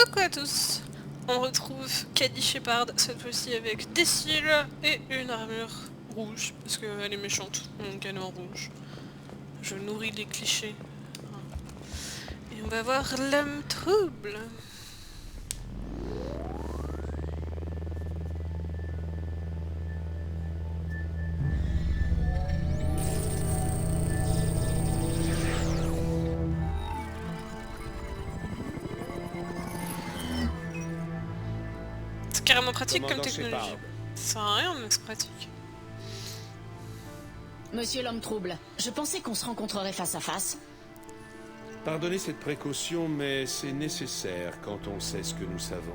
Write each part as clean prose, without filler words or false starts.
Coucou à tous. On retrouve Cady Shepard, cette fois-ci avec des cils et une armure rouge, parce qu'elle est méchante, donc elle est en rouge. Je nourris les clichés. Et on va voir l'homme trouble. C'est carrément pratique comme technologie. Ça sert à rien, mais c'est pratique. Monsieur l'homme trouble, je pensais qu'on se rencontrerait face à face. Pardonnez cette précaution, mais c'est nécessaire quand on sait ce que nous savons.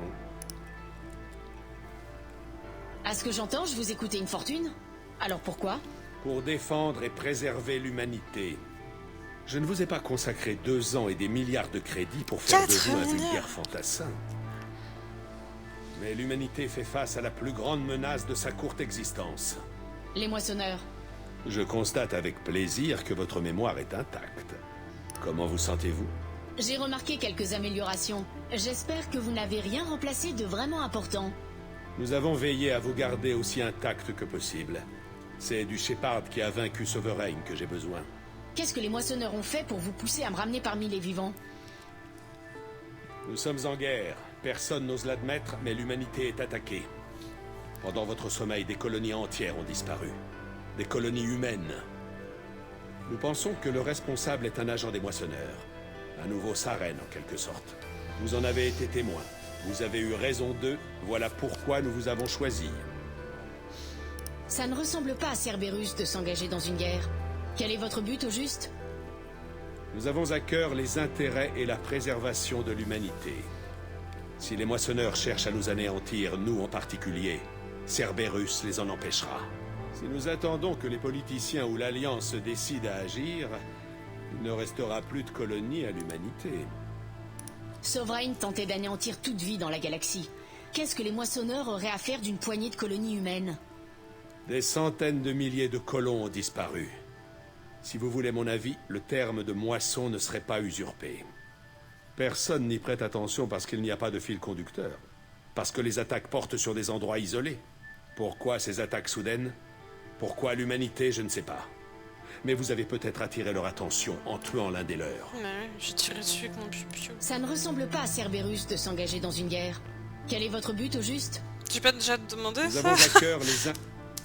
À ce que j'entends, je vous ai coûté une fortune. Alors pourquoi? Pour défendre et préserver l'humanité. Je ne vous ai pas consacré 2 ans et des milliards de crédits pour faire de vous un vulgaire fantassin. Mais l'humanité fait face à la plus grande menace de sa courte existence. Les moissonneurs. Je constate avec plaisir que votre mémoire est intacte. Comment vous sentez-vous? J'ai remarqué quelques améliorations. J'espère que vous n'avez rien remplacé de vraiment important. Nous avons veillé à vous garder aussi intact que possible. C'est du Shepard qui a vaincu Sovereign que j'ai besoin. Qu'est-ce que les moissonneurs ont fait pour vous pousser à me ramener parmi les vivants? Nous sommes en guerre. Personne n'ose l'admettre, mais l'humanité est attaquée. Pendant votre sommeil, des colonies entières ont disparu. Des colonies humaines. Nous pensons que le responsable est un agent des moissonneurs. Un nouveau Saren, en quelque sorte. Vous en avez été témoin. Vous avez eu raison d'eux. Voilà pourquoi nous vous avons choisi. Ça ne ressemble pas à Cerberus de s'engager dans une guerre. Quel est votre but au juste? Nous avons à cœur les intérêts et la préservation de l'humanité. Si les moissonneurs cherchent à nous anéantir, nous en particulier, Cerberus les en empêchera. Si nous attendons que les politiciens ou l'Alliance se décident à agir, il ne restera plus de colonies à l'humanité. Sovereign tentait d'anéantir toute vie dans la galaxie. Qu'est-ce que les moissonneurs auraient à faire d'une poignée de colonies humaines? Des centaines de milliers de colons ont disparu. Si vous voulez mon avis, le terme de moisson ne serait pas usurpé. Personne n'y prête attention parce qu'il n'y a pas de fil conducteur. Parce que les attaques portent sur des endroits isolés. Pourquoi ces attaques soudaines? Pourquoi l'humanité, je ne sais pas. Mais vous avez peut-être attiré leur attention en tuant l'un des leurs. Ouais, j'ai tiré dessus avec mon piou-piou. Ça ne ressemble pas à Cerberus de s'engager dans une guerre. Quel est votre but au juste? J'ai pas déjà demandé Nous ça? avons à cœur les uns...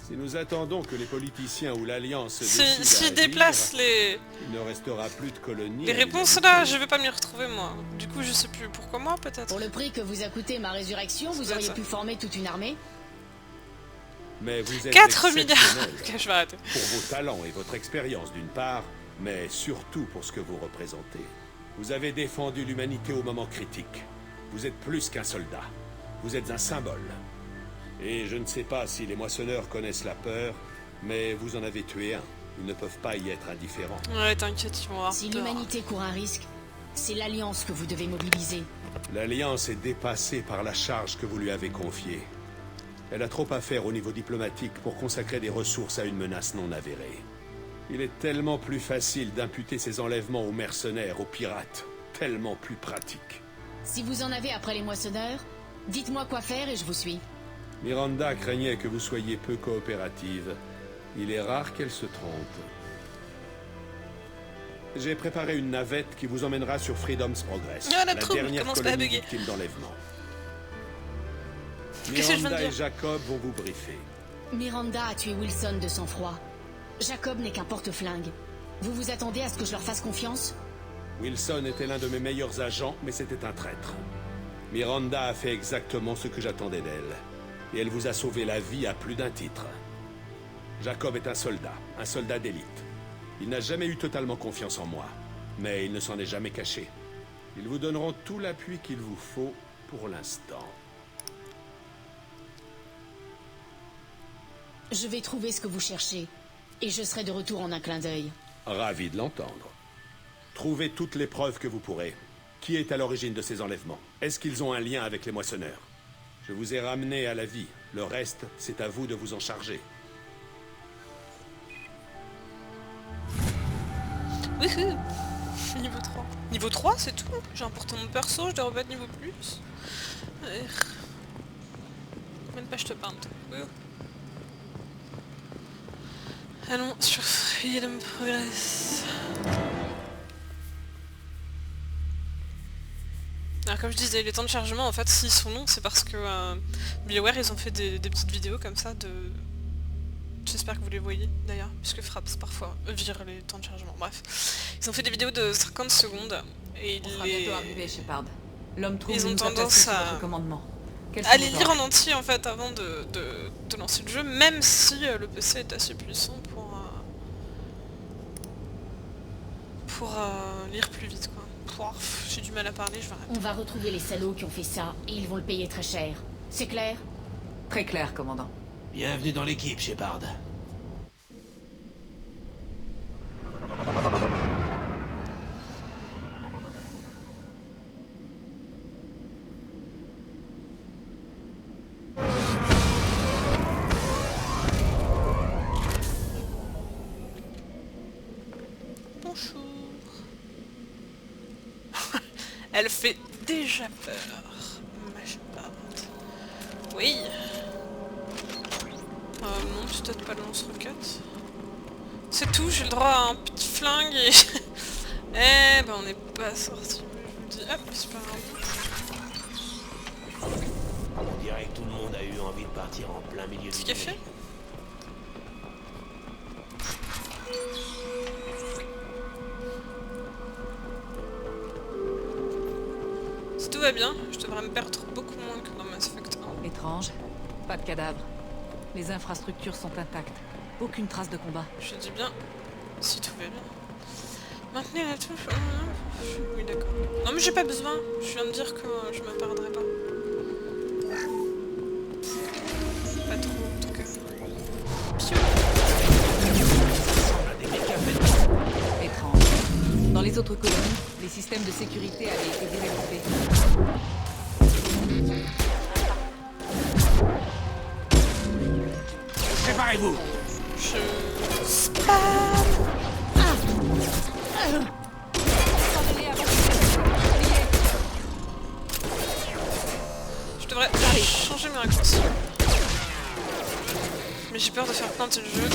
Si nous attendons que les politiciens ou l'Alliance décident S'ils à déplacent agir, il ne restera plus de colonies. les réponses là, je vais pas m'y retrouver moi. Du coup, je sais plus. Pourquoi moi, peut-être? Pour le prix que vous a coûté ma résurrection, vous auriez pu former toute une armée. Mais vous êtes 4 milliards. exceptionnel Ok, je vais arrêter. pour vos talents et votre expérience d'une part, mais surtout pour ce que vous représentez. Vous avez défendu l'humanité au moment critique. Vous êtes plus qu'un soldat. Vous êtes un symbole. Et je ne sais pas si les moissonneurs connaissent la peur, mais vous en avez tué un. Ils ne peuvent pas y être indifférents. Ouais, t'inquiète, ils vont avoir Si peur. l'humanité court un risque, c'est l'Alliance que vous devez mobiliser. L'Alliance est dépassée par la charge que vous lui avez confiée. Elle a trop à faire au niveau diplomatique pour consacrer des ressources à une menace non avérée. Il est tellement plus facile d'imputer ces enlèvements aux mercenaires, aux pirates. Tellement plus pratique. Si vous en avez après les moissonneurs, dites-moi quoi faire et je vous suis. Miranda craignait que vous soyez peu coopérative. Il est rare qu'elle se trompe. J'ai préparé une navette qui vous emmènera sur Freedom's Progress, Ah, la la trouble dernière commence pas à colonie bugger. victime d'enlèvement. Qu'est-ce que je viens de Miranda et dire? Jacob vont vous briefer. Miranda a tué Wilson de sang-froid. Jacob n'est qu'un porte-flingue. Vous vous attendez à ce que je leur fasse confiance? Wilson était l'un de mes meilleurs agents, mais c'était un traître. Miranda a fait exactement ce que j'attendais d'elle. Et elle vous a sauvé la vie à plus d'un titre. Jacob est un soldat d'élite. Il n'a jamais eu totalement confiance en moi, mais il ne s'en est jamais caché. Ils vous donneront tout l'appui qu'il vous faut pour l'instant. Je vais trouver ce que vous cherchez. Et je serai de retour en un clin d'œil. Ravi de l'entendre. Trouvez toutes les preuves que vous pourrez. Qui est à l'origine de ces enlèvements? Est-ce qu'ils ont un lien avec les moissonneurs? Je vous ai ramené à la vie. Le reste, c'est à vous de vous en charger. Wouhou. Niveau 3. Niveau 3, c'est tout. J'ai importé mon perso, je dois remettre niveau plus. Combien de pages je te peinte? Allons sur Freedom Progress. Alors comme je disais, les temps de chargement, en fait, s'ils sont longs, c'est parce que BioWare, ils ont fait des petites vidéos comme ça de... J'espère que vous les voyez, d'ailleurs, puisque Fraps, parfois, vire les temps de chargement. Bref. Ils ont fait des vidéos de 50 secondes, et On sera bientôt arrivé, Shepard. L'homme trouve ils ont nous a tendance placés sous à... votre commandement. Quels à sont les vos lire ordres? en entier, en fait, avant de lancer le jeu, même si le PC est assez puissant pour lire plus vite, quoi. J'ai du mal à parler, je vais arrêter. On va retrouver les salauds qui ont fait ça, et ils vont le payer très cher. C'est clair? Très clair, commandant. Bienvenue dans l'équipe, Shepard. Bonjour. Elle fait déjà peur, ma Shepard. Oui. Non, peut-être pas le lance-roquette. C'est tout, j'ai le droit à un petit flingue et... eh ben on n'est pas sorti. Je vous dis, hop, c'est pas grave. On dirait que tout le monde a eu envie de partir en plein milieu du Ce qu'il a fait. Si tout va bien, je devrais me perdre beaucoup moins que dans Mass Effect 1. Étrange. Pas de cadavre. Les infrastructures sont intactes. Aucune trace de combat. Je dis bien, si tout va bien. Maintenez la touche. Oui, d'accord. Non, mais j'ai pas besoin. Je viens de dire que je me perdrai pas. Pas trop, en tout cas. Piou. Étrange. Dans les autres colonies, les systèmes de sécurité avaient été développés. Préparez-vous! Je... Spam. Je devrais changer mes raccourcis. Mais j'ai peur de faire planter le jeu.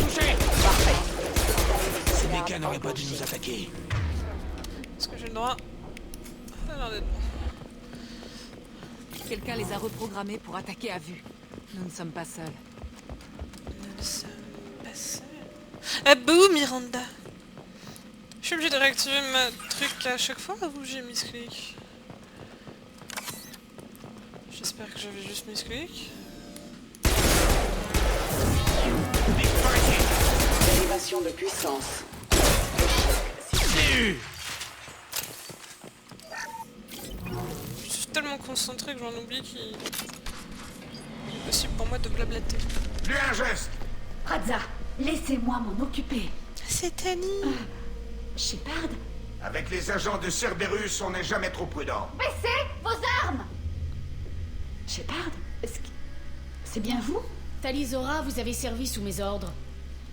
Touchez! Parfait! Ces mécas n'auraient pas dû nous attaquer. Est-ce que j'ai le droit? Ça a l'air d'être bon. Quelqu'un les a reprogrammés pour attaquer à vue. Nous ne sommes pas seuls. Nous ne sommes pas seuls. Ah bouh, Miranda! Je suis obligée de réactiver ma truc à chaque fois ou j'ai misclick? J'espère que j'avais juste misclick. Élévation de puissance. C'est Je suis tellement concentré que j'en oublie qu'il est possible pour moi de blablater. Lui un geste. Radza, laissez-moi m'en occuper. C'est Annie! Shepard, Avec les agents de Cerberus, on n'est jamais trop prudent. baissez vos armes. Shepard, est-ce que... c'est bien vous? Talizora, vous avez servi sous mes ordres.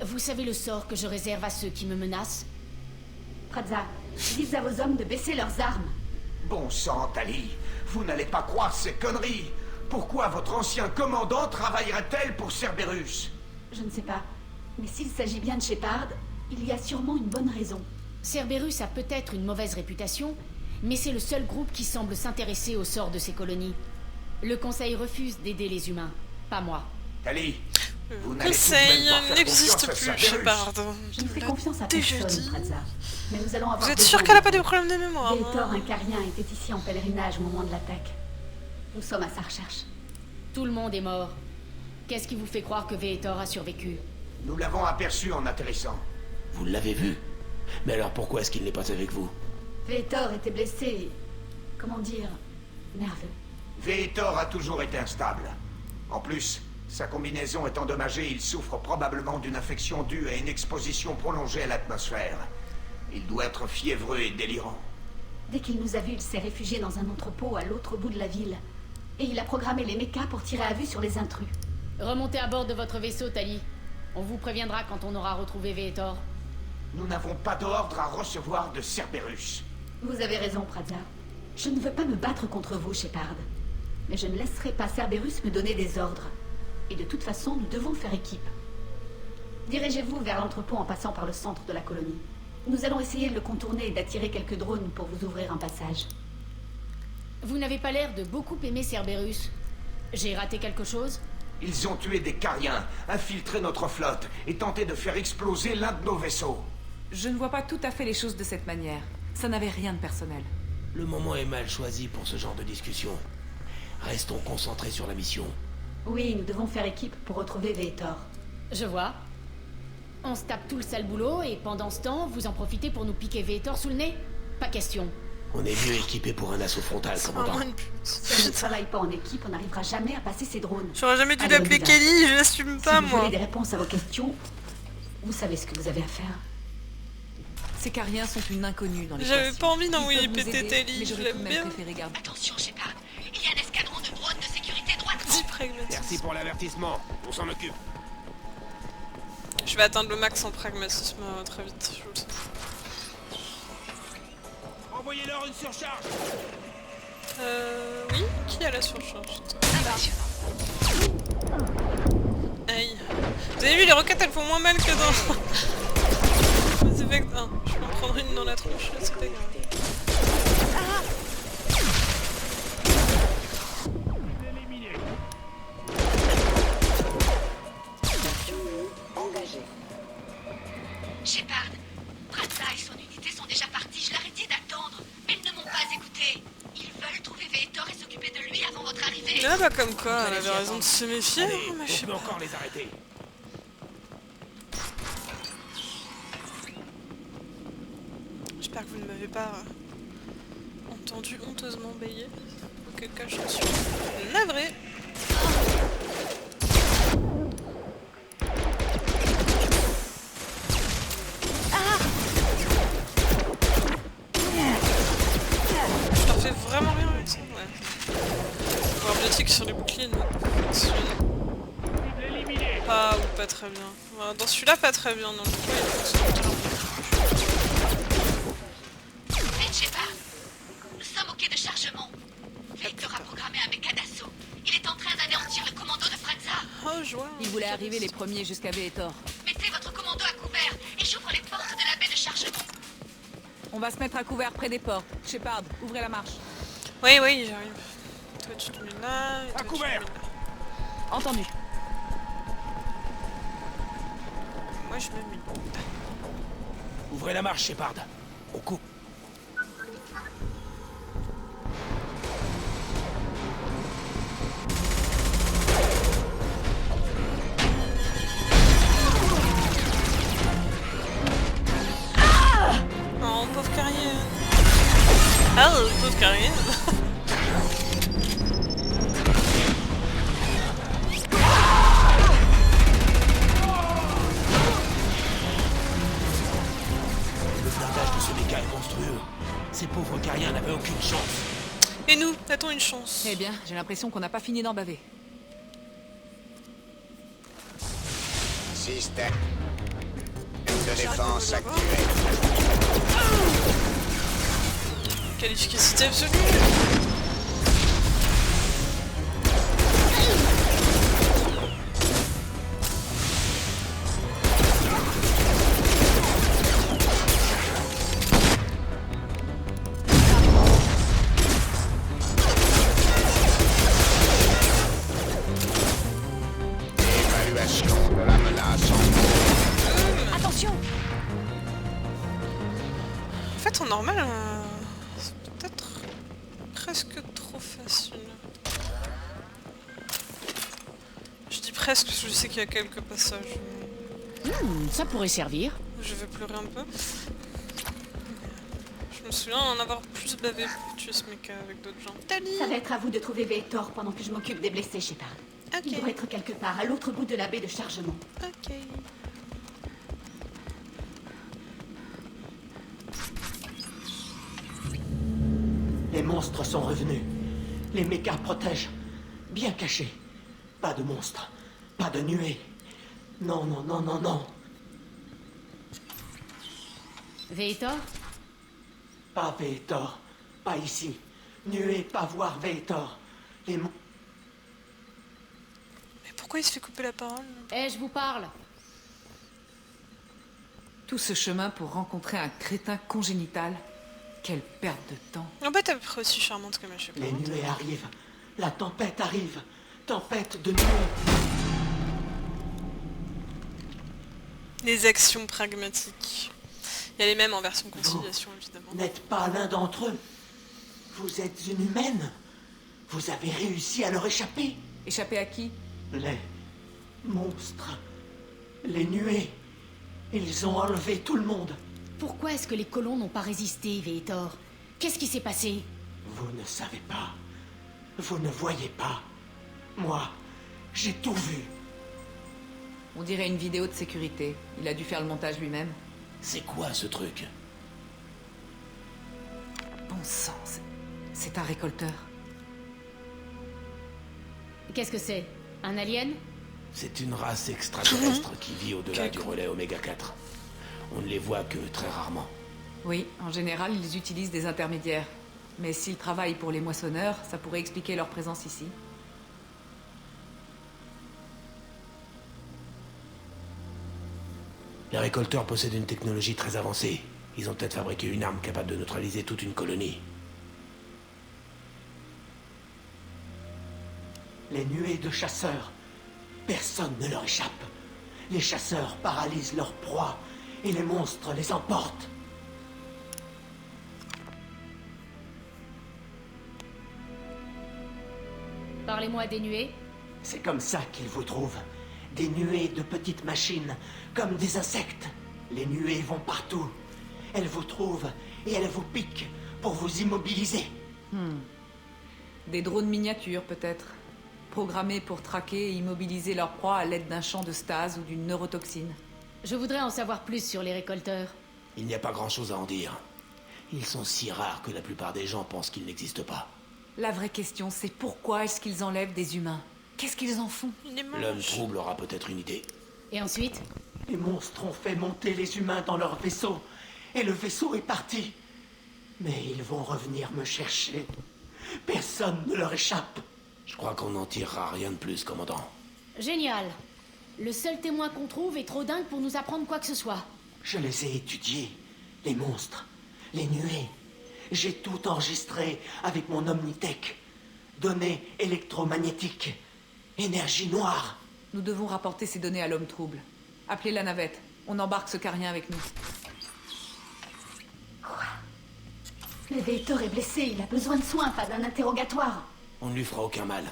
Vous savez le sort que je réserve à ceux qui me menacent? Radza, dites à vos hommes de baisser leurs armes. Bon sang, Tali, vous n'allez pas croire ces conneries. Pourquoi votre ancien commandant travaillerait-elle pour Cerberus? Je ne sais pas, mais s'il s'agit bien de Shepard, il y a sûrement une bonne raison. Cerberus a peut-être une mauvaise réputation, mais c'est le seul groupe qui semble s'intéresser au sort de ces colonies. Le Conseil refuse d'aider les humains, pas moi. Tali, vous n'allez tout de Conseil même pas faire n'existe confiance à plus, Cerberus. Shepard. Je ne fais confiance à déjà personne, dit. Radza. Mais nous allons avoir Vous êtes besoin sûr qu'elle a de pas vous. des problèmes de mémoire? Vétor, hein un carien, était ici en pèlerinage au moment de l'attaque. Nous sommes à sa recherche. Tout le monde est mort. Qu'est-ce qui vous fait croire que Vetor a survécu? Nous l'avons aperçu en atterrissant. Vous l'avez vu? Mais alors pourquoi est-ce qu'il n'est pas avec vous? Vétor était blessé... comment dire... nerveux. Vetor a toujours été instable. En plus, sa combinaison est endommagée, il souffre probablement d'une infection due à une exposition prolongée à l'atmosphère. Il doit être fiévreux et délirant. Dès qu'il nous a vus, il s'est réfugié dans un entrepôt à l'autre bout de la ville. Et il a programmé les mechas pour tirer à vue sur les intrus. Remontez à bord de votre vaisseau, Tali. On vous préviendra quand on aura retrouvé Vetor. Nous n'avons pas d'ordre à recevoir de Cerberus. Vous avez raison, Praza. Je ne veux pas me battre contre vous, Shepard. Mais je ne laisserai pas Cerberus me donner des ordres. Et de toute façon, nous devons faire équipe. Dirigez-vous vers l'entrepôt en passant par le centre de la colonie. Nous allons essayer de le contourner et d'attirer quelques drones pour vous ouvrir un passage. Vous n'avez pas l'air de beaucoup aimer Cerberus. J'ai raté quelque chose? Ils ont tué des Cariens, infiltré notre flotte et tenté de faire exploser l'un de nos vaisseaux. Je ne vois pas tout à fait les choses de cette manière. Ça n'avait rien de personnel. Le moment est mal choisi pour ce genre de discussion. Restons concentrés sur la mission. Oui, nous devons faire équipe pour retrouver Vetor. Je vois. On se tape tout le sale boulot et pendant ce temps, vous en profitez pour nous piquer Vetor sous le nez? Pas question. On est mieux équipés pour un assaut frontal, C'est commandant. vraiment une pute. Si on ne travaille pas en équipe, on n'arrivera jamais à passer ces drones. J'aurais jamais dû Allez, l'appeler on y va. Kelly, je l'assume pas Si vous moi. voulez des réponses à vos questions, vous savez ce que vous avez à faire. Ces Cariens sont une inconnue dans les J'avais pas envie d'envoyer Ils peuvent nous péter aider, Tali, mais je j'aurais tout l'aime de bien. même préféré garder. Attention, Shepard. Il y a un escadron de drones de sécurité droite. Dis pragmatisme. Merci pour l'avertissement. On s'en occupe. Je vais atteindre le max en pragmatisme très vite. Je le sens. Envoyez-leur une surcharge. Oui, qui a la surcharge? Aïe. Vous avez vu, les roquettes elles font moins mal que dans Mass Effect 1. Je vais en prendre une dans la tronche, là c'est dégueulasse. Engagé. Shepard, Praza et son unité sont déjà partis. Je leur ai dit d'attendre. Elles ne m'ont pas écouté. Ils veulent trouver Vetor et s'occuper de lui avant votre arrivée. Ah bah comme quoi, elle avait raison de se méfier, Allez, mais je on sais peut pas. encore les arrêter. J'espère que vous ne m'avez pas entendu honteusement bailler. Auquel cas je suis navrée. Je leur fais vraiment rien avec ça, ouais. Pouvoir biotique sur les boucliers ne fonctionne pas ou pas très bien. Voilà, dans celui-là pas très bien, dans le coup il fonctionne bien. Vite, Shepard. Nous sommes au quai de chargement. Vetor a programmé un méca d'assaut. Il est en train d'anéantir le commando de Praza. Oh joie. Ils voulaient arriver les premiers jusqu'à Vetor. Mettez votre commando à couvert et j'ouvre les portes de la baie de chargement. On va se mettre à couvert près des portes. Shepard, ouvrez la marche. Oui, oui, j'arrive. Toi tu te mets là, et toi, tu te couvert. mets là. Entendu. Moi je me mets là. Ouvrez la marche, Shepard. On coupe. Oh, pauvre Carienne. Ah, pauvre Carienne. Le blindage de ce méca est monstrueux. Ces pauvres Cariens n'avaient aucune chance. Et nous, a-t-on une chance? Eh bien, j'ai l'impression qu'on n'a pas fini d'en baver. Système de défense activé. Quelle efficacité absolue. Évaluation de la menace en Attention! En fait, en normal, c'est peut-être presque trop facile. Je dis presque parce que je sais qu'il y a quelques passages Ça pourrait servir. où je vais pleurer un peu. Je me souviens en avoir plus bavé pour tuer ce mec avec d'autres gens. Tali! Ça va être à vous de trouver Vetor pendant que je m'occupe des blessés, Shepard. Il doit Ok, être quelque part à l'autre bout de la baie de chargement. ok. Les monstres sont revenus. Les mécas protègent. Bien cachés. Pas de monstres. Pas de nuées. Non, non, non, non, non. Vetor? Pas Vetor. Pas ici. Nuée, pas voir Vetor. Les mots... Mais pourquoi il se fait couper la parole? Eh, je vous parle. Tout ce chemin pour rencontrer un crétin congénital. Quelle perte de temps. En fait, t'es à peu près aussi charmante que ma chef. Les nuées arrivent. La tempête arrive. Tempête de nuée. Les actions pragmatiques. Il y a les mêmes en version conciliation, évidemment. N'êtes pas l'un d'entre eux. Vous êtes une humaine. Vous avez réussi à leur échapper. Échapper à qui? Les monstres. Les nuées. Ils ont enlevé tout le monde. Pourquoi est-ce que les colons n'ont pas résisté, Vetor? Qu'est-ce qui s'est passé? Vous ne savez pas. Vous ne voyez pas. Moi, j'ai tout vu. On dirait une vidéo de sécurité. Il a dû faire le montage lui-même. C'est quoi ce truc? Bon sang, c'est un récolteur. Qu'est-ce que c'est? Un alien? C'est une race extraterrestre qui vit au-delà du relais Oméga 4. On ne les voit que très rarement. Oui, en général, ils utilisent des intermédiaires. Mais s'ils travaillent pour les moissonneurs, ça pourrait expliquer leur présence ici. Les récolteurs possèdent une technologie très avancée. Ils ont peut-être fabriqué une arme capable de neutraliser toute une colonie. Les nuées de chasseurs. Personne ne leur échappe. Les chasseurs paralysent leurs proies et les monstres les emportent. Parlez-moi des nuées. C'est comme ça qu'ils vous trouvent. Des nuées de petites machines, comme des insectes. Les nuées vont partout. Elles vous trouvent et elles vous piquent pour vous immobiliser. Des drones miniatures, peut-être. Programmés pour traquer et immobiliser leur proie à l'aide d'un champ de stase ou d'une neurotoxine. Je voudrais en savoir plus sur les récolteurs. Il n'y a pas grand-chose à en dire. Ils sont si rares que la plupart des gens pensent qu'ils n'existent pas. La vraie question, c'est pourquoi est-ce qu'ils enlèvent des humains? Qu'est-ce qu'ils en font? L'homme trouble aura peut-être une idée. Et ensuite? Les monstres ont fait monter les humains dans leur vaisseau. Et le vaisseau est parti. Mais ils vont revenir me chercher. Personne ne leur échappe. Je crois qu'on n'en tirera rien de plus, commandant. Génial. Le seul témoin qu'on trouve est trop dingue pour nous apprendre quoi que ce soit. Je les ai étudiés. Les monstres. Les nuées. J'ai tout enregistré avec mon Omnitech. Données électromagnétiques. Énergie noire. Nous devons rapporter ces données à l'homme trouble. Appelez la navette. On embarque ce carien avec nous. Quoi? Le Vetor est blessé, il a besoin de soins, pas d'un interrogatoire. On ne lui fera aucun mal.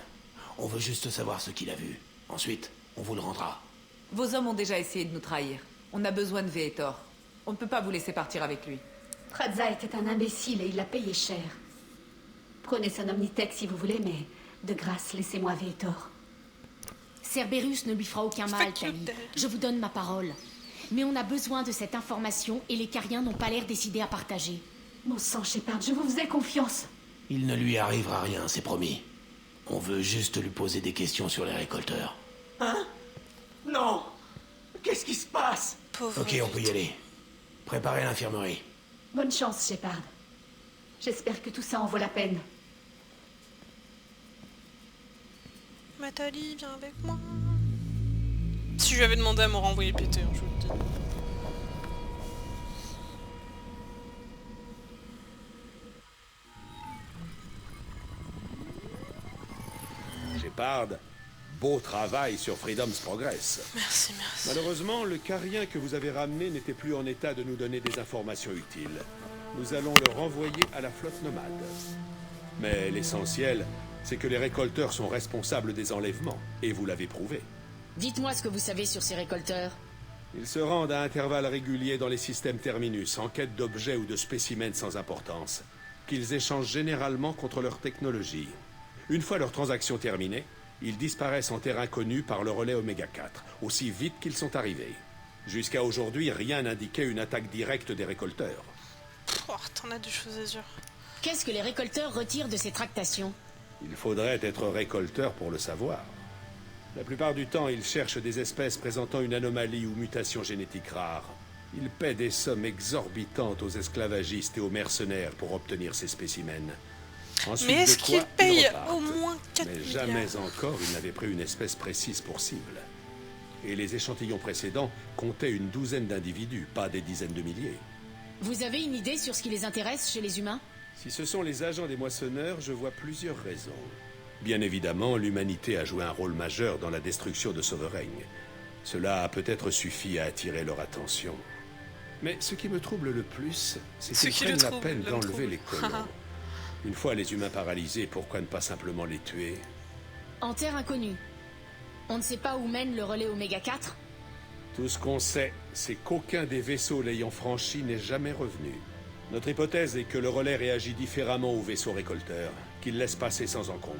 On veut juste savoir ce qu'il a vu. Ensuite, on vous le rendra. Vos hommes ont déjà essayé de nous trahir. On a besoin de Vetor. On ne peut pas vous laisser partir avec lui. Tradza était un imbécile et il l'a payé cher. Prenez son Omnitech si vous voulez, mais de grâce, laissez-moi Vetor. Cerberus ne lui fera aucun mal, Tali. Je vous donne ma parole. Mais on a besoin de cette information et les Cariens n'ont pas l'air décidés à partager. Mon sang, Shepard, je vous faisais confiance. Il ne lui arrivera rien, c'est promis. On veut juste lui poser des questions sur les récolteurs. Hein? Non! Qu'est-ce qui se passe? Pauvre Ok, on peut y aller. Préparez l'infirmerie. Bonne chance, Shepard. J'espère que tout ça en vaut la peine. Nathalie, viens avec moi. Si je lui avais demandé à me renvoyer péter, je vous le dis. Shepard, beau travail sur Freedom's Progress. Merci, merci. Malheureusement, le carien que vous avez ramené n'était plus en état de nous donner des informations utiles. Nous allons le renvoyer à la flotte nomade. Mais l'essentiel, c'est que les récolteurs sont responsables des enlèvements, et vous l'avez prouvé. Dites-moi ce que vous savez sur ces récolteurs. Ils se rendent à intervalles réguliers dans les systèmes terminus, en quête d'objets ou de spécimens sans importance, qu'ils échangent généralement contre leur technologie. Une fois leur transaction terminée, ils disparaissent en terrain connu par le relais Oméga 4, aussi vite qu'ils sont arrivés. Jusqu'à aujourd'hui, rien n'indiquait une attaque directe des récolteurs. Oh, t'en as des choses à dire. Qu'est-ce que les récolteurs retirent de ces tractations? Il faudrait être récolteur pour le savoir. La plupart du temps, ils cherchent des espèces présentant une anomalie ou mutation génétique rare. Il paie des sommes exorbitantes aux esclavagistes et aux mercenaires pour obtenir ces spécimens. Ensuite, Mais est-ce de quoi, qu'il paye ils repartent. au moins 4 Mais milliards? jamais encore il n'avait pris une espèce précise pour cible. Et les échantillons précédents comptaient une douzaine d'individus, pas des dizaines de milliers. Vous avez une idée sur ce qui les intéresse chez les humains? Si ce sont les agents des moissonneurs, je vois plusieurs raisons. Bien évidemment, l'humanité a joué un rôle majeur dans la destruction de Sovereign. Cela a peut-être suffi à attirer leur attention. Mais ce qui me trouble le plus, c'est Ce qu'ils qui le prennent la trouble, peine le d'enlever trouble. les colons. Une fois les humains paralysés, pourquoi ne pas simplement les tuer? En terre inconnue. On ne sait pas où mène le relais Oméga 4? Tout ce qu'on sait, c'est qu'aucun des vaisseaux l'ayant franchi n'est jamais revenu. Notre hypothèse est que le relais réagit différemment aux vaisseaux récolteurs, qu'il laisse passer sans encombre.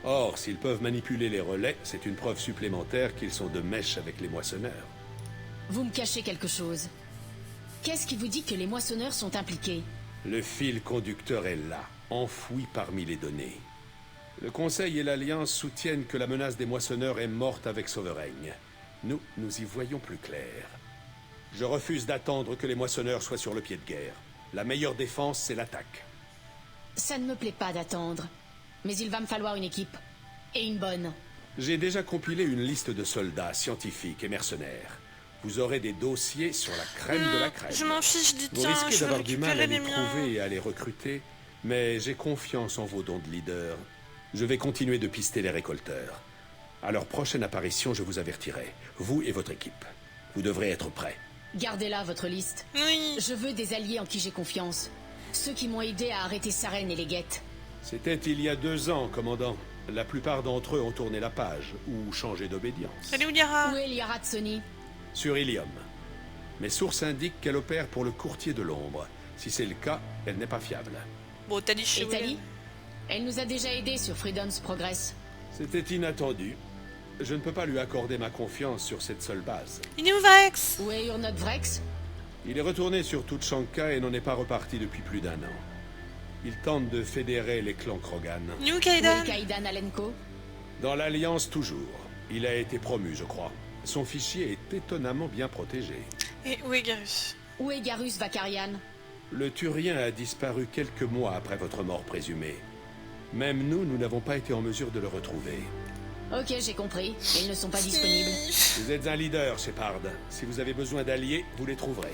Or, s'ils peuvent manipuler les relais, c'est une preuve supplémentaire qu'ils sont de mèche avec les moissonneurs. Vous me cachez quelque chose. Qu'est-ce qui vous dit que les moissonneurs sont impliqués? Le fil conducteur est là, enfoui parmi les données. Le Conseil et l'Alliance soutiennent que la menace des moissonneurs est morte avec Sovereign. Nous y voyons plus clair. Je refuse d'attendre que les moissonneurs soient sur le pied de guerre. La meilleure défense, c'est l'attaque. Ça ne me plaît pas d'attendre. Mais il va me falloir une équipe. Et une bonne. J'ai déjà compilé une liste de soldats, scientifiques et mercenaires. Vous aurez des dossiers sur la crème de la crème. Je m'en fiche, dites Vous tiens, risquez je vais d'avoir du mal à récupérer les les miens. trouver et à les recruter, mais j'ai confiance en vos dons de leader. Je vais continuer de pister les récolteurs. À leur prochaine apparition, je vous avertirai, vous et votre équipe. Vous devrez être prêts. Gardez-la, votre liste. Oui. Je veux des alliés en qui j'ai confiance. Ceux qui m'ont aidé à arrêter Saren et les guettes. C'était il y a 2 ans, commandant. La plupart d'entre eux ont tourné la page, ou changé d'obédience. Elle est où Liara? Où est Liara Tsoni? Sur Ilium. Mes sources indiquent qu'elle opère pour le courtier de l'ombre. Si c'est le cas, elle n'est pas fiable. Bon, Tali chez Et Tali? Elle nous a déjà aidés sur Freedom's Progress. C'était inattendu. Je ne peux pas lui accorder ma confiance sur cette seule base. Il est où Vrex? Où est Urnot Vrex? Il est retourné sur Tuchanka et n'en est pas reparti depuis plus d'1 an. Il tente de fédérer les clans Krogan. New Où est Kaidan? Kaidan Alenko? Dans l'Alliance toujours. Il a été promu, je crois. Son fichier est étonnamment bien protégé. Et où est Garus? Où est Garus Vakarian? Le Turien a disparu quelques mois après votre mort présumée. Même nous n'avons pas été en mesure de le retrouver. Ok, j'ai compris. Ils ne sont pas disponibles. Vous êtes un leader, Shepard. Si vous avez besoin d'alliés, vous les trouverez.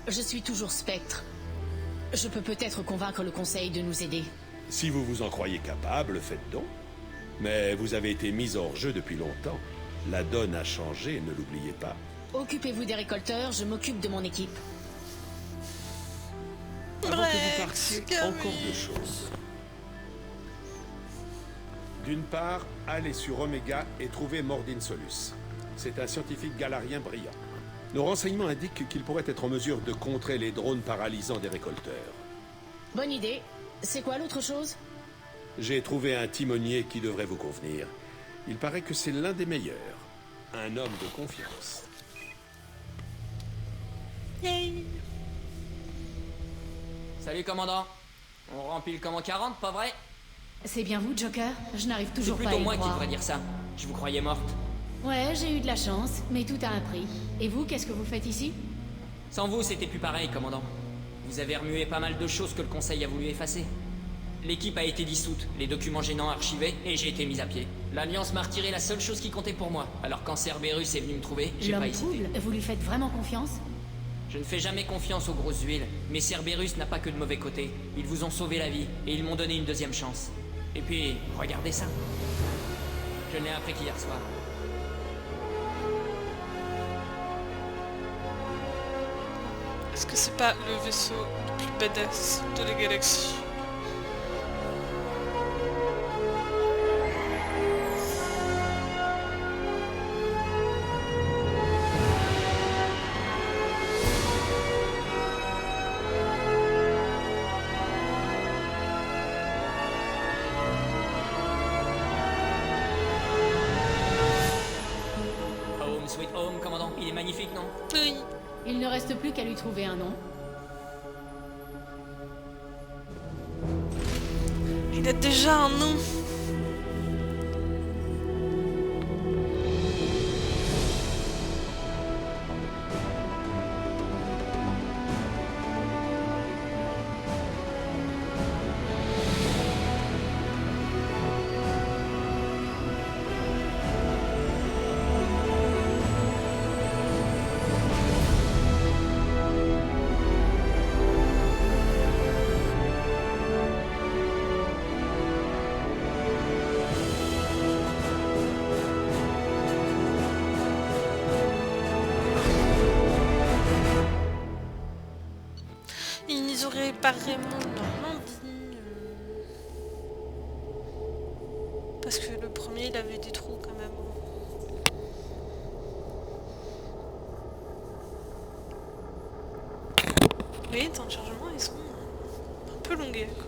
Je suis toujours Spectre. Je peux peut-être convaincre le Conseil de nous aider. Si vous vous en croyez capable, faites donc. Mais vous avez été mis hors jeu depuis longtemps. La donne a changé, ne l'oubliez pas. Occupez-vous des récolteurs, je m'occupe de mon équipe. Avant que vous partiez, encore 2 choses. D'une part, allez sur Omega et trouvez Mordin Solus. C'est un scientifique galarien brillant. Nos renseignements indiquent qu'il pourrait être en mesure de contrer les drones paralysants des récolteurs. Bonne idée. C'est quoi l'autre chose? J'ai trouvé un timonier qui devrait vous convenir. Il paraît que c'est l'un des meilleurs. Un homme de confiance. Yay. Salut commandant. On remplit le command 40, pas vrai? C'est bien vous, Joker? Je n'arrive C'est toujours pas à plutôt y moi qui croire. devrais dire ça. Je vous croyais morte. Ouais, j'ai eu de la chance, mais tout a un prix. Et vous, qu'est-ce que vous faites ici? Sans vous, c'était plus pareil, commandant. Vous avez remué pas mal de choses que le Conseil a voulu effacer. L'équipe a été dissoute, les documents gênants archivés, et j'ai été mis à pied. L'Alliance m'a retiré la seule chose qui comptait pour moi. Alors quand Cerberus est venu me trouver, j'ai pas L'homme hésité. trouble? Vous lui faites vraiment confiance? Je ne fais jamais confiance aux grosses huiles, mais Cerberus n'a pas que de mauvais côtés. Ils vous ont sauvé la vie, et ils m'ont donné une deuxième chance. Et puis, regardez ça. Je l'ai appris qu'hier soir. Est-ce que c'est pas le vaisseau le plus badass de la galaxie? Home sweet home, commandant. Il est magnifique, non? Oui. Il ne reste plus qu'à lui trouver un nom. Il a déjà un nom. pas vraiment Normandie. Parce que le premier, il avait des trous quand même. Oui, les temps de chargement, ils sont un peu longués, quoi.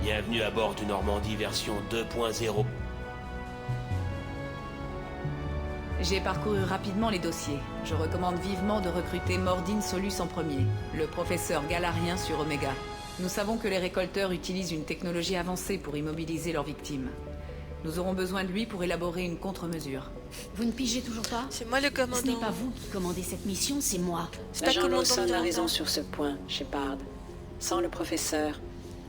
Bienvenue à bord du Normandie version 2.0. J'ai parcouru rapidement les dossiers. Je recommande vivement de recruter Mordin Solus en premier, le professeur galarien sur Omega. Nous savons que les récolteurs utilisent une technologie avancée pour immobiliser leurs victimes. Nous aurons besoin de lui pour élaborer une contre-mesure. Vous ne pigez toujours pas? C'est moi le commandant. Ce n'est pas vous qui commandez cette mission, c'est moi. L'agent Lawson a raison sur ce point, Shepard. Sans le professeur,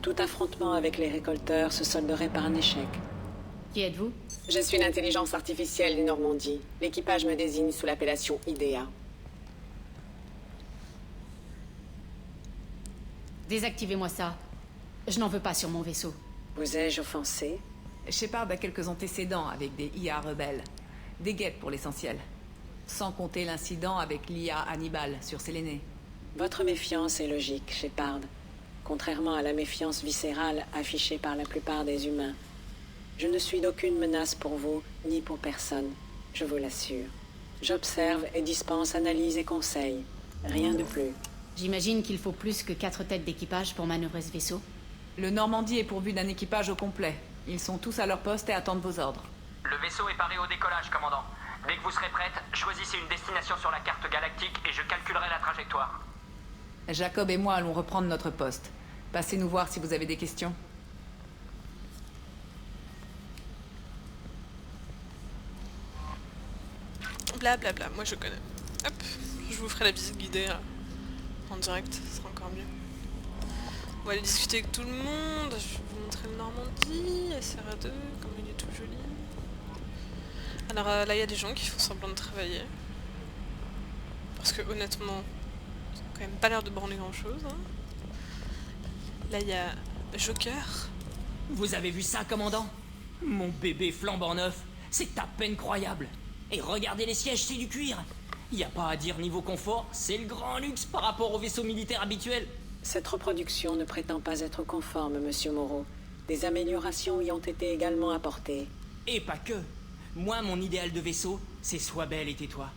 tout affrontement avec les récolteurs se solderait par un échec. Qui êtes-vous? Je suis l'intelligence artificielle du Normandie. L'équipage me désigne sous l'appellation IDEA. Désactivez-moi ça. Je n'en veux pas sur mon vaisseau. Vous ai-je offensé? Shepard a quelques antécédents avec des IA rebelles. Des guettes pour l'essentiel. Sans compter l'incident avec l'IA Hannibal sur Séléné. Votre méfiance est logique, Shepard. Contrairement à la méfiance viscérale affichée par la plupart des humains. Je ne suis d'aucune menace pour vous, ni pour personne, je vous l'assure. J'observe et dispense analyse et conseils. Rien de plus. J'imagine qu'il faut plus que 4 têtes d'équipage pour manœuvrer ce vaisseau. Le Normandie est pourvu d'un équipage au complet. Ils sont tous à leur poste et attendent vos ordres. Le vaisseau est paré au décollage, commandant. Dès que vous serez prête, choisissez une destination sur la carte galactique et je calculerai la trajectoire. Jacob et moi allons reprendre notre poste. Passez nous voir si vous avez des questions. Blablabla, moi je connais. Hop, je vous ferai la visite guidée là, en direct, ce sera encore mieux. On va aller discuter avec tout le monde, je vais vous montrer le Normandie, SRA2, comme il est tout joli. Alors là il y a des gens qui font semblant de travailler. Parce que honnêtement, ils ont quand même pas l'air de branler grand chose. Hein. Là il y a Joker. Vous avez vu ça, commandant? Mon bébé flambant neuf, c'est à peine croyable. Et regardez les sièges, c'est du cuir. Y a pas à dire niveau confort, c'est le grand luxe par rapport aux vaisseaux militaires habituels. Cette reproduction ne prétend pas être conforme, Monsieur Moreau. Des améliorations y ont été également apportées. Et pas que. Moi, mon idéal de vaisseau, c'est sois belle et tais-toi.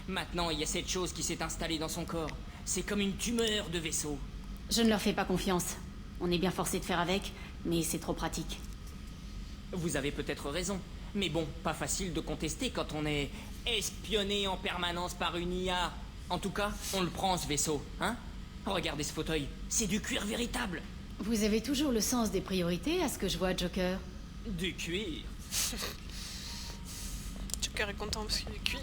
Maintenant, il y a cette chose qui s'est installée dans son corps. C'est comme une tumeur de vaisseau. Je ne leur fais pas confiance. On est bien forcé de faire avec, mais c'est trop pratique. Vous avez peut-être raison. Mais bon, pas facile de contester quand on est espionné en permanence par une IA. En tout cas, on le prend ce vaisseau, hein? Regardez ce fauteuil, c'est du cuir véritable. Vous avez toujours le sens des priorités à ce que je vois, Joker. Du cuir. Joker est content parce qu'il est cuir.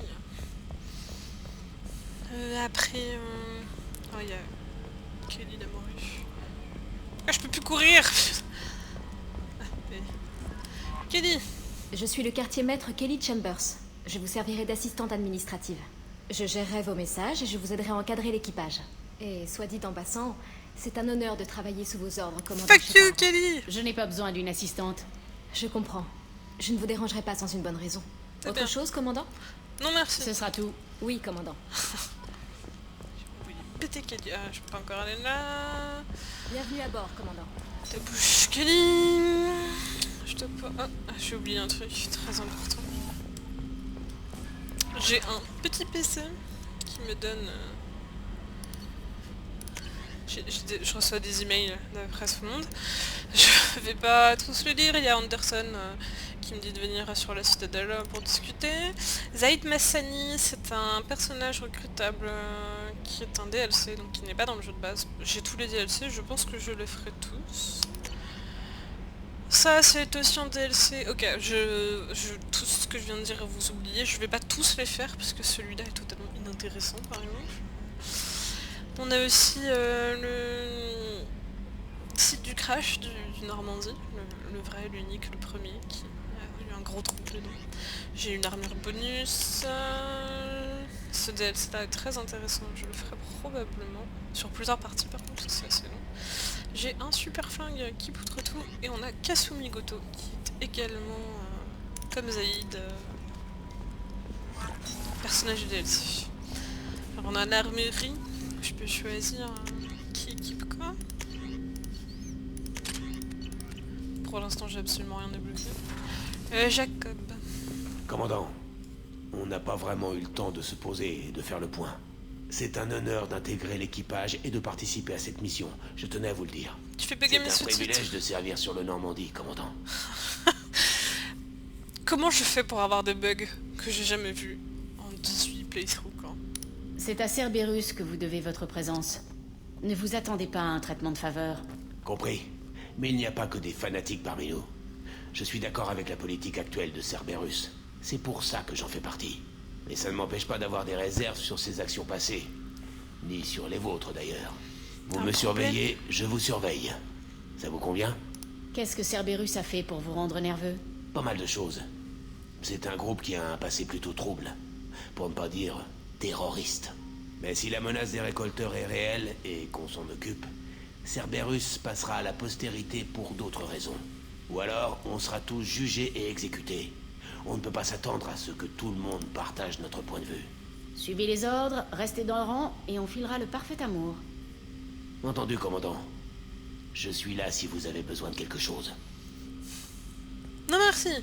Après... Oh, il y a Kelly la morue. Ah, je peux plus courir. Kelly. Je suis le quartier maître Kelly Chambers. Je vous servirai d'assistante administrative. Je gérerai vos messages et je vous aiderai à encadrer l'équipage. Et soit dit en passant, c'est un honneur de travailler sous vos ordres, commandant. Fuck you, Kelly! Je n'ai pas besoin d'une assistante. Je comprends. Je ne vous dérangerai pas sans une bonne raison. Autre chose, commandant? Non, merci. Ce sera tout. Oui, commandant. Oui, pété Kelly. Ah, je peux pas encore aller là. Bienvenue à bord, commandant. Ta bouche, Kelly! Je te pas... Ah, j'ai oublié un truc très important. J'ai un petit PC qui me donne... Je reçois des emails d'après ce monde. Je vais pas tous le lire. Il y a Anderson qui me dit de venir sur la citadelle pour discuter. Zaid Massani, c'est un personnage recrutable qui est un DLC, donc qui n'est pas dans le jeu de base. J'ai tous les DLC, je pense que je les ferai tous. Ça, c'est aussi un DLC. Ok, tout ce que je viens de dire, vous oubliez. Je vais pas tous les faire, parce que celui-là est totalement inintéressant, par exemple. On a aussi le site du crash du Normandie, le vrai, l'unique, le premier, qui a eu un gros trou dedans. J'ai une armure bonus. Ce DLC là est très intéressant, je le ferai probablement sur plusieurs parties par contre, c'est assez long. J'ai un super flingue qui poutre tout et on a Kasumi Goto qui est également, comme Zaïd, personnage du DLC. Alors on a l'armurerie, je peux choisir qui équipe quoi. Pour l'instant j'ai absolument rien débloqué. Jacob. Commandant, on n'a pas vraiment eu le temps de se poser et de faire le point. C'est un honneur d'intégrer l'équipage et de participer à cette mission, je tenais à vous le dire. Tu fais bugger mes sous-titres. C'est un sous-titres. privilège de servir sur le Normandie, commandant. Comment je fais pour avoir des bugs que j'ai jamais vus en 18 playthroughs quoi. C'est à Cerberus que vous devez votre présence. Ne vous attendez pas à un traitement de faveur. Compris. Mais il n'y a pas que des fanatiques parmi nous. Je suis d'accord avec la politique actuelle de Cerberus. C'est pour ça que j'en fais partie. Mais ça ne m'empêche pas d'avoir des réserves sur ses actions passées. Ni sur les vôtres d'ailleurs. Vous me surveillez, je vous surveille. Ça vous convient? Qu'est-ce que Cerberus a fait pour vous rendre nerveux? Pas mal de choses. C'est un groupe qui a un passé plutôt trouble. Pour ne pas dire terroriste. Mais si la menace des récolteurs est réelle et qu'on s'en occupe, Cerberus passera à la postérité pour d'autres raisons. Ou alors, on sera tous jugés et exécutés. On ne peut pas s'attendre à ce que tout le monde partage notre point de vue. Suivez les ordres, restez dans le rang et on filera le parfait amour. Entendu, commandant. Je suis là si vous avez besoin de quelque chose. Non merci.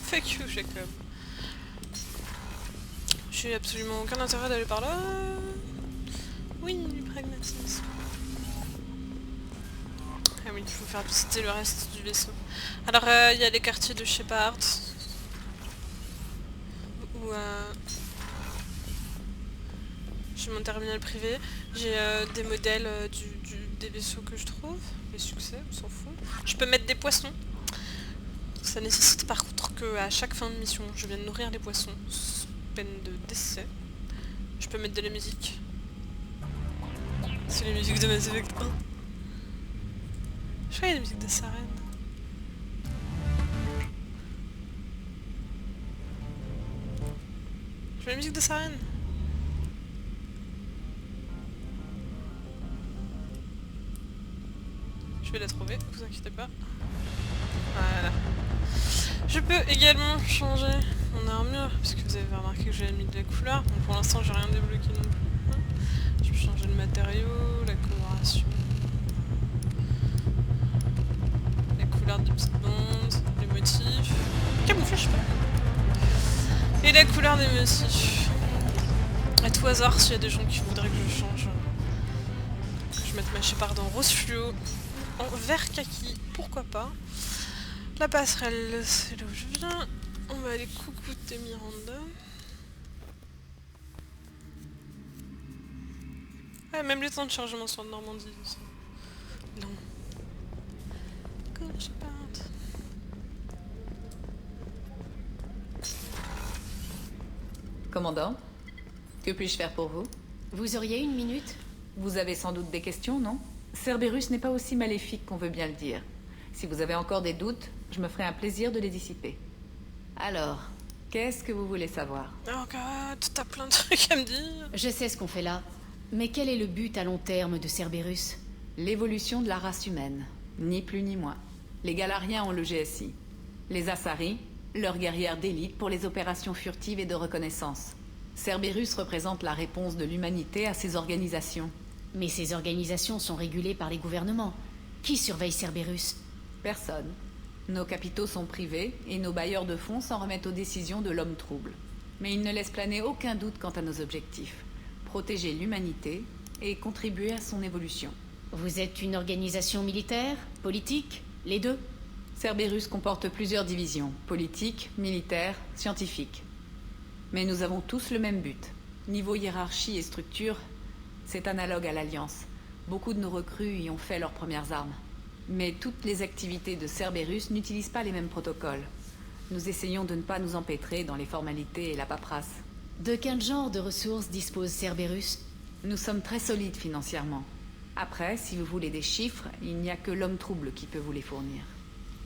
Fuck you, Jacob. J'ai absolument aucun intérêt d'aller par là. Oui, du pragmatisme. Ah oui, il faut faire visiter le reste du vaisseau. Alors, il y a les quartiers de Shepard. Où j'ai mon terminal privé. J'ai des modèles des vaisseaux que je trouve. Les succès, on s'en fout. Je peux mettre des poissons. Ça nécessite par contre qu'à chaque fin de mission, je vienne nourrir les poissons. Sous peine de décès. Je peux mettre de la musique. C'est les musiques de Mass Effect 1. Je crois qu'il y a des musiques de Saren. Je veux la musique de Saren. Je vais la trouver, vous inquiétez pas. Voilà. Je peux également changer mon armure, parce que vous avez remarqué que j'ai mis de la couleur. Donc pour l'instant j'ai rien débloqué non plus. Je peux changer le matériau, la coloration. La couleur des petites bandes, les motifs. Camouflage pas. Et la couleur des motifs. À tout hasard, s'il y a des gens qui voudraient que je change, que je mette ma Shepard en rose fluo, en vert kaki, pourquoi pas. La passerelle, c'est là où je viens. On va aller coucouter Miranda. Ouais, même les temps de chargement sur Normandie. Non. Go, Shepard. Commandant, que puis-je faire pour vous? Vous auriez une minute? Vous avez sans doute des questions, non? Cerberus n'est pas aussi maléfique qu'on veut bien le dire. Si vous avez encore des doutes, je me ferai un plaisir de les dissiper. Alors, qu'est-ce que vous voulez savoir? Oh god, t'as plein de trucs à me dire. Je sais ce qu'on fait là. Mais quel est le but à long terme de Cerberus? L'évolution de la race humaine. Ni plus ni moins. Les Galariens ont le GSI. Les Asari, leurs guerrières d'élite pour les opérations furtives et de reconnaissance. Cerberus représente la réponse de l'humanité à ces organisations. Mais ces organisations sont régulées par les gouvernements. Qui surveille Cerberus? Personne. Nos capitaux sont privés et nos bailleurs de fonds s'en remettent aux décisions de l'homme trouble. Mais ils ne laissent planer aucun doute quant à nos objectifs. Protéger l'humanité et contribuer à son évolution. Vous êtes une organisation militaire, politique, les deux? Cerberus comporte plusieurs divisions, politiques, militaires, scientifiques. Mais nous avons tous le même but. Niveau hiérarchie et structure, c'est analogue à l'Alliance. Beaucoup de nos recrues y ont fait leurs premières armes. Mais toutes les activités de Cerberus n'utilisent pas les mêmes protocoles. Nous essayons de ne pas nous empêtrer dans les formalités et la paperasse. De quel genre de ressources dispose Cerberus? Nous sommes très solides financièrement. Après, si vous voulez des chiffres, il n'y a que l'homme trouble qui peut vous les fournir.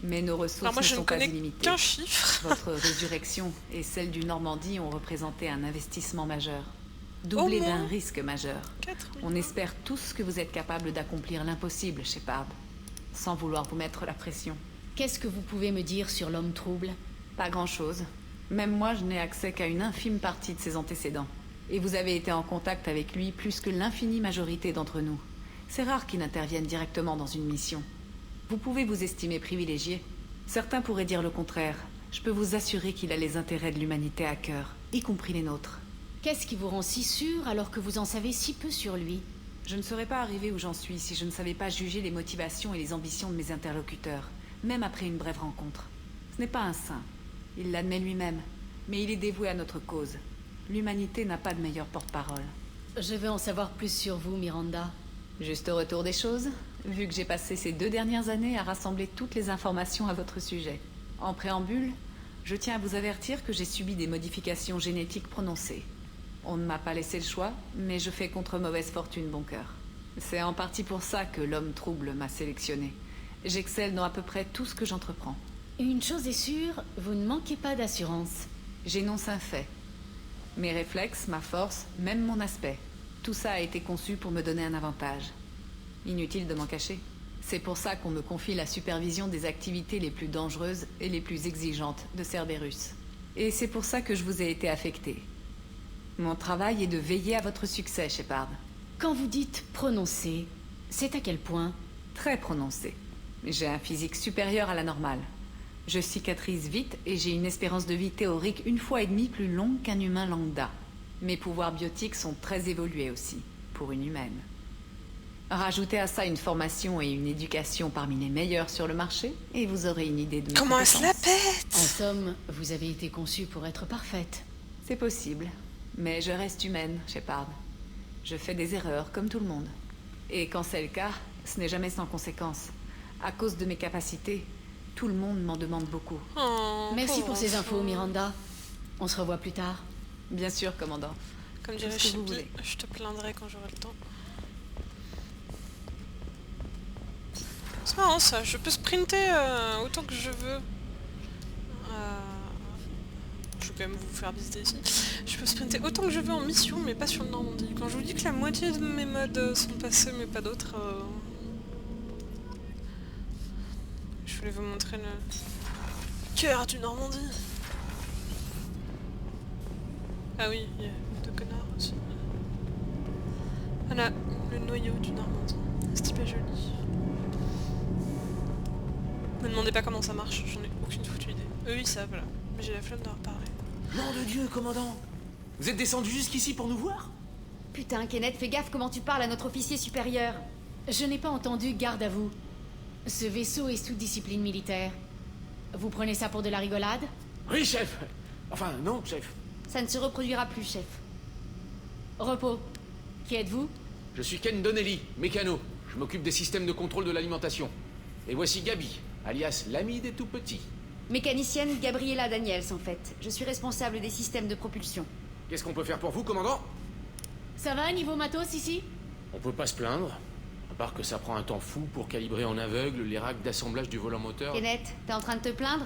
Mais nos ressources ne sont pas illimitées. Qu'un chiffre. Votre résurrection et celle du Normandie ont représenté un investissement majeur, doublé d'un risque majeur. On espère tous que vous êtes capable d'accomplir l'impossible, Shepard, sans vouloir vous mettre la pression. Qu'est-ce que vous pouvez me dire sur l'homme trouble? Pas grand-chose. Même moi, je n'ai accès qu'à une infime partie de ses antécédents. Et vous avez été en contact avec lui plus que l'infinie majorité d'entre nous. C'est rare qu'il intervienne directement dans une mission. Vous pouvez vous estimer privilégié. Certains pourraient dire le contraire. Je peux vous assurer qu'il a les intérêts de l'humanité à cœur, y compris les nôtres. Qu'est-ce qui vous rend si sûr alors que vous en savez si peu sur lui? Je ne serais pas arrivé où j'en suis si je ne savais pas juger les motivations et les ambitions de mes interlocuteurs, même après une brève rencontre. Ce n'est pas un saint. Il l'admet lui-même, mais il est dévoué à notre cause. L'humanité n'a pas de meilleur porte-parole. Je veux en savoir plus sur vous, Miranda. Juste au retour des choses, vu que j'ai passé ces 2 dernières années à rassembler toutes les informations à votre sujet. En préambule, je tiens à vous avertir que j'ai subi des modifications génétiques prononcées. On ne m'a pas laissé le choix, mais je fais contre mauvaise fortune bon cœur. C'est en partie pour ça que l'homme trouble m'a sélectionné. J'excelle dans à peu près tout ce que j'entreprends. Une chose est sûre, vous ne manquez pas d'assurance. J'énonce un fait. Mes réflexes, ma force, même mon aspect. Tout ça a été conçu pour me donner un avantage. Inutile de m'en cacher. C'est pour ça qu'on me confie la supervision des activités les plus dangereuses et les plus exigeantes de Cerberus. Et c'est pour ça que je vous ai été affecté. Mon travail est de veiller à votre succès, Shepard. Quand vous dites prononcer, c'est à quel point? Très prononcé. J'ai un physique supérieur à la normale. Je cicatrise vite et j'ai une espérance de vie théorique 1,5 fois plus longue qu'un humain lambda. Mes pouvoirs biotiques sont très évolués aussi, pour une humaine. Rajoutez à ça une formation et une éducation parmi les meilleures sur le marché, et vous aurez une idée de mes Comment elle se la compétences. pète? En somme, vous avez été conçue pour être parfaite. C'est possible, mais je reste humaine, Shepard. Je fais des erreurs, comme tout le monde. Et quand c'est le cas, ce n'est jamais sans conséquence. À cause de mes capacités, tout le monde m'en demande beaucoup. Oh, Merci pour ces infos, Miranda. On se revoit plus tard. Bien sûr, commandant. Comme dirait Chippy, je te plaindrai quand j'aurai le temps. C'est marrant ça, je peux sprinter autant que je veux. Je vais quand même vous faire visiter ici. Je peux sprinter autant que je veux en mission, mais pas sur le Normandie. Quand je vous dis que la moitié de mes modes sont passés, mais pas d'autres... Je voulais vous montrer le cœur du Normandie. Ah oui, il y a 2 connards aussi. Voilà, le noyau du Normandie. C'est hyper joli. Ne me demandez pas comment ça marche, j'en ai aucune foutue idée. Eux ils savent là, mais j'ai la flemme d'en reparler. Nom de Dieu, commandant! Vous êtes descendu jusqu'ici pour nous voir? Putain, Kenneth, fais gaffe comment tu parles à notre officier supérieur. Je n'ai pas entendu, garde à vous. Ce vaisseau est sous discipline militaire. Vous prenez ça pour de la rigolade? Oui, chef! Enfin, non, chef. Ça ne se reproduira plus, chef. Repos. Qui êtes-vous? Je suis Ken Donnelly, mécano. Je m'occupe des systèmes de contrôle de l'alimentation. Et voici Gabi, alias l'ami des tout-petits. Mécanicienne Gabriella Daniels, en fait. Je suis responsable des systèmes de propulsion. Qu'est-ce qu'on peut faire pour vous, commandant? Ça va, niveau matos, ici? On peut pas se plaindre. À part que ça prend un temps fou pour calibrer en aveugle les racks d'assemblage du volant moteur. Kenneth, t'es en train de te plaindre?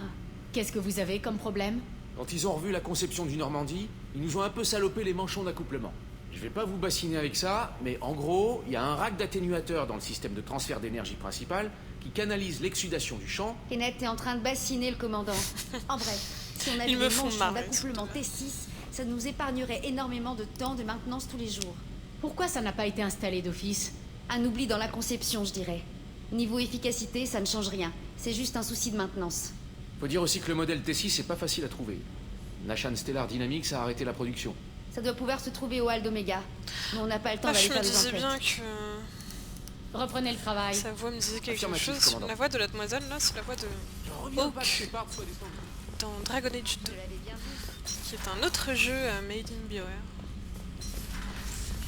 Qu'est-ce que vous avez comme problème? Quand ils ont revu la conception du Normandie, ils nous ont un peu salopé les manchons d'accouplement. Je vais pas vous bassiner avec ça, mais en gros, il y a un rack d'atténuateur dans le système de transfert d'énergie principal qui canalise l'exsudation du champ. Kenneth, t'es en train de bassiner le commandant. En bref, si on avait Ils des me font manches marrer, d'accouplement T6, ça nous épargnerait énormément de temps de maintenance tous les jours. Pourquoi ça n'a pas été installé d'office? Un oubli dans la conception, je dirais. Niveau efficacité, ça ne change rien. C'est juste un souci de maintenance. Faut dire aussi que le modèle T6 est pas facile à trouver. Nashan Stellar Dynamics a arrêté la production. Ça doit pouvoir se trouver au hall d'Omega. Mais on n'a pas le temps d'aller Je faire me des disais enquêtes. bien que... Reprenez le travail. Sa voix me disait quelque Affirmatif, chose. commandant. La voix de la demoiselle, là, c'est la voix de Hawk dans Dragon Age 2, qui est un autre jeu made in BioWare.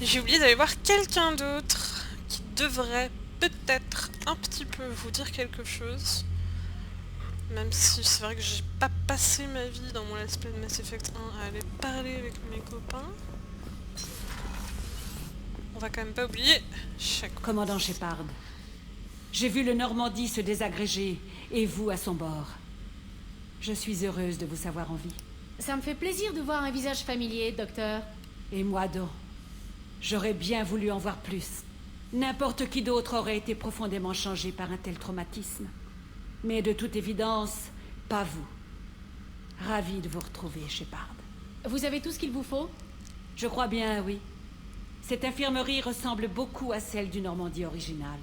J'ai oublié d'aller voir quelqu'un d'autre qui devrait peut-être un petit peu vous dire quelque chose. Même si c'est vrai que j'ai pas passé ma vie dans mon let's play de Mass Effect 1 à aller parler avec mes copains. On va quand même pas oublier chaque... Commandant Shepard, j'ai vu le Normandie se désagréger, et vous à son bord. Je suis heureuse de vous savoir en vie. Ça me fait plaisir de voir un visage familier, docteur. Et moi donc. J'aurais bien voulu en voir plus. N'importe qui d'autre aurait été profondément changé par un tel traumatisme. Mais de toute évidence, pas vous. Ravi de vous retrouver, Shepard. Vous avez tout ce qu'il vous faut? Je crois bien, oui. Cette infirmerie ressemble beaucoup à celle du Normandie original.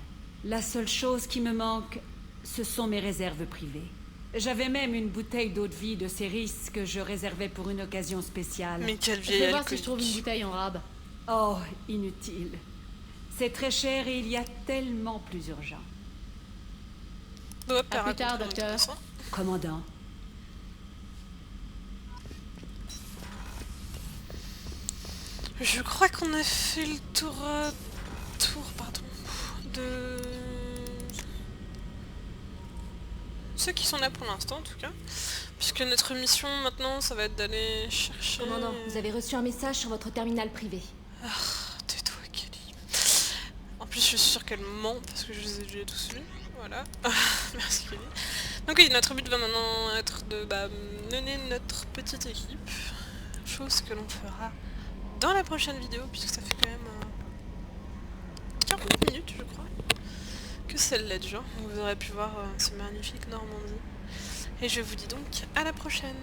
La seule chose qui me manque, ce sont mes réserves privées. J'avais même une bouteille d'eau de vie de Céris que je réservais pour une occasion spéciale. Mais quelle Je vieille vais voir si alcoolique. je trouve une bouteille en rab. Oh, inutile. C'est très cher et il y a tellement plus urgent. Hop, À plus tard, docteur. Commandant. Je crois qu'on a fait le tour de ceux qui sont là pour l'instant en tout cas. Puisque notre mission maintenant ça va être d'aller chercher... Commandant, vous avez reçu un message sur votre terminal privé. Ah, tais-toi Kelly. En plus je suis sûre qu'elle ment parce que je les ai déjà tous lus. Voilà. Merci Kelly. Donc oui, notre but va maintenant être de mener notre petite équipe. Chose que l'on fera dans la prochaine vidéo, puisque ça fait quand même 40 minutes je crois que celle-là déjà. Vous aurez pu voir ce magnifique Normandie. Et je vous dis donc à la prochaine.